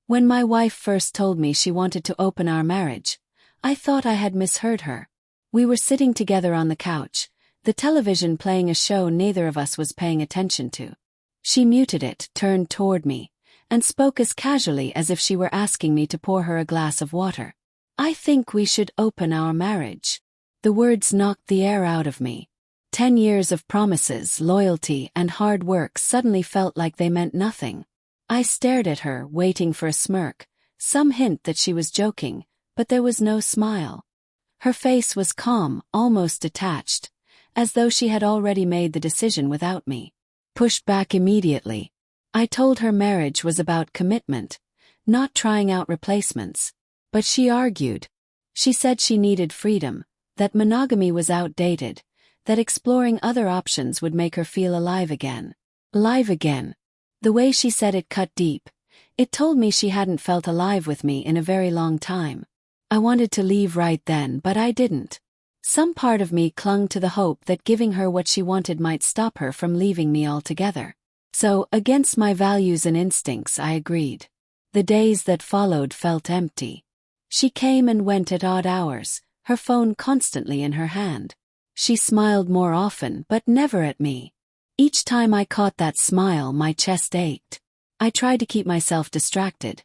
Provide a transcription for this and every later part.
When my wife first told me she wanted to open our marriage, I thought I had misheard her. We were sitting together on the couch, the television playing a show neither of us was paying attention to. She muted it, turned toward me, and spoke as casually as if she were asking me to pour her a glass of water. "I think we should open our marriage." The words knocked the air out of me. 10 years of promises, loyalty, and hard work suddenly felt like they meant nothing. I stared at her, waiting for a smirk, some hint that she was joking, but there was no smile. Her face was calm, almost detached, as though she had already made the decision without me. Pushed back immediately. I told her marriage was about commitment, not trying out replacements. But she argued. She said she needed freedom, that monogamy was outdated, that exploring other options would make her feel alive again. Alive again. The way she said it cut deep. It told me she hadn't felt alive with me in a very long time. I wanted to leave right then, but I didn't. Some part of me clung to the hope that giving her what she wanted might stop her from leaving me altogether. So, against my values and instincts, I agreed. The days that followed felt empty. She came and went at odd hours, her phone constantly in her hand. She smiled more often, but never at me. Each time I caught that smile, my chest ached. I tried to keep myself distracted.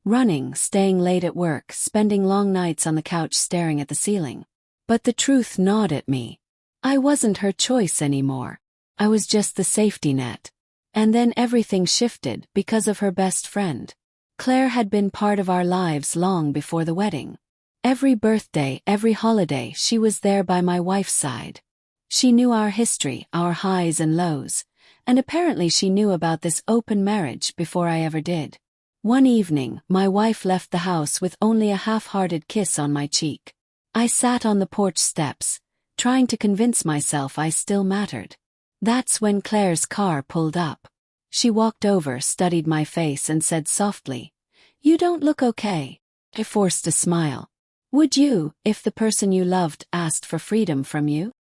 Running, staying late at work, spending long nights on the couch staring at the ceiling. But the truth gnawed at me. I wasn't her choice anymore. I was just the safety net. And then everything shifted because of her best friend. Claire had been part of our lives long before the wedding. Every birthday, every holiday, she was there by my wife's side. She knew our history, our highs and lows, and apparently she knew about this open marriage before I ever did. One evening, my wife left the house with only a half-hearted kiss on my cheek. I sat on the porch steps, trying to convince myself I still mattered. That's when Claire's car pulled up. She walked over, studied my face and said softly, "You don't look okay." I forced a smile. "Would you, if the person you loved asked for freedom from you?"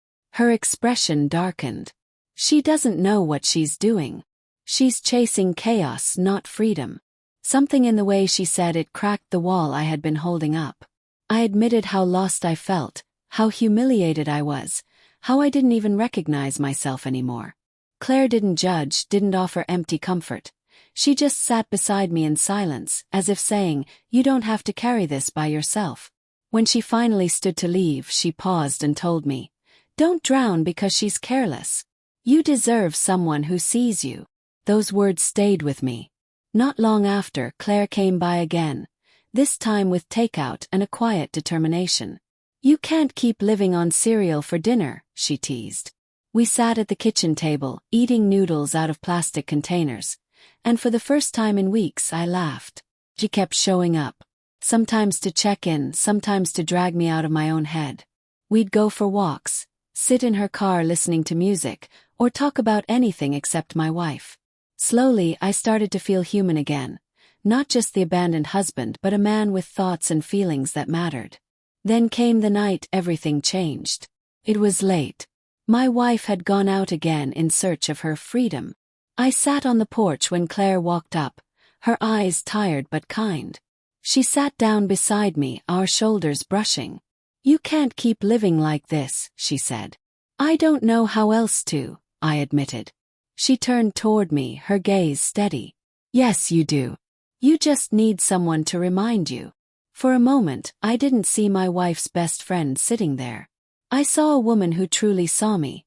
Her expression darkened. She doesn't know what she's doing. She's chasing chaos, not freedom. Something in the way she said it cracked the wall I had been holding up. I admitted how lost I felt, how humiliated I was, how I didn't even recognize myself anymore. Claire didn't judge, didn't offer empty comfort. She just sat beside me in silence, as if saying, "You don't have to carry this by yourself." When she finally stood to leave, she paused and told me, "Don't drown because she's careless. You deserve someone who sees you." Those words stayed with me. Not long after, Claire came by again, this time with takeout and a quiet determination. "You can't keep living on cereal for dinner," she teased. We sat at the kitchen table, eating noodles out of plastic containers, and for the first time in weeks I laughed. She kept showing up, sometimes to check in, sometimes to drag me out of my own head. We'd go for walks, sit in her car listening to music, or talk about anything except my wife. Slowly, I started to feel human again, not just the abandoned husband but a man with thoughts and feelings that mattered. Then came the night everything changed. It was late. My wife had gone out again in search of her freedom. I sat on the porch when Claire walked up, her eyes tired but kind. She sat down beside me, our shoulders brushing. "You can't keep living like this," she said. "I don't know how else to," I admitted. She turned toward me, her gaze steady. "Yes, you do. You just need someone to remind you." For a moment, I didn't see my wife's best friend sitting there. I saw a woman who truly saw me.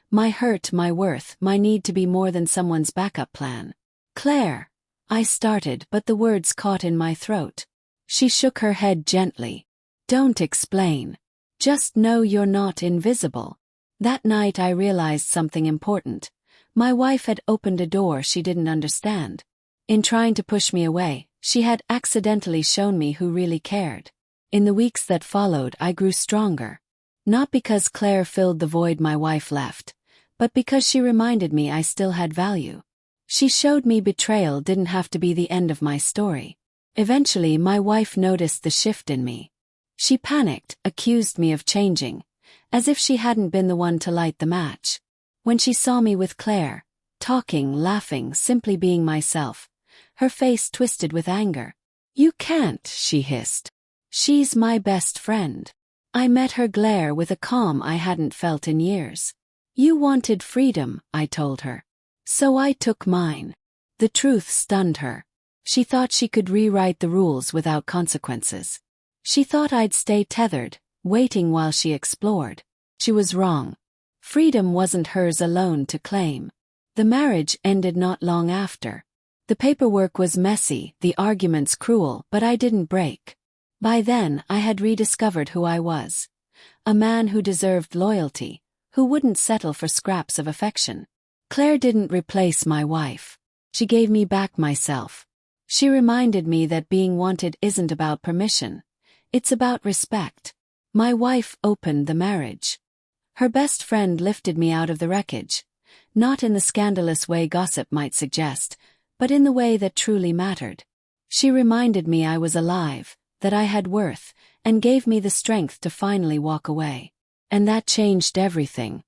My hurt, my worth, my need to be more than someone's backup plan. "Claire," I started, but the words caught in my throat. She shook her head gently. "Don't explain. Just know you're not invisible." That night I realized something important. My wife had opened a door she didn't understand. In trying to push me away, she had accidentally shown me who really cared. In the weeks that followed, I grew stronger. Not because Claire filled the void my wife left, but because she reminded me I still had value. She showed me betrayal didn't have to be the end of my story. Eventually, my wife noticed the shift in me. She panicked, accused me of changing, as if she hadn't been the one to light the match. When she saw me with Claire, talking, laughing, simply being myself, her face twisted with anger. You can't, she hissed. She's my best friend. I met her glare with a calm I hadn't felt in years. You wanted freedom, I told her. So I took mine. The truth stunned her. She thought she could rewrite the rules without consequences. She thought I'd stay tethered, waiting while she explored. She was wrong. Freedom wasn't hers alone to claim. The marriage ended not long after. The paperwork was messy, the arguments cruel, but I didn't break. By then, I had rediscovered who I was. A man who deserved loyalty, who wouldn't settle for scraps of affection. Claire didn't replace my wife. She gave me back myself. She reminded me that being wanted isn't about permission. It's about respect. My wife opened the marriage. Her best friend lifted me out of the wreckage. Not in the scandalous way gossip might suggest, but in the way that truly mattered. She reminded me I was alive, that I had worth, and gave me the strength to finally walk away. And that changed everything.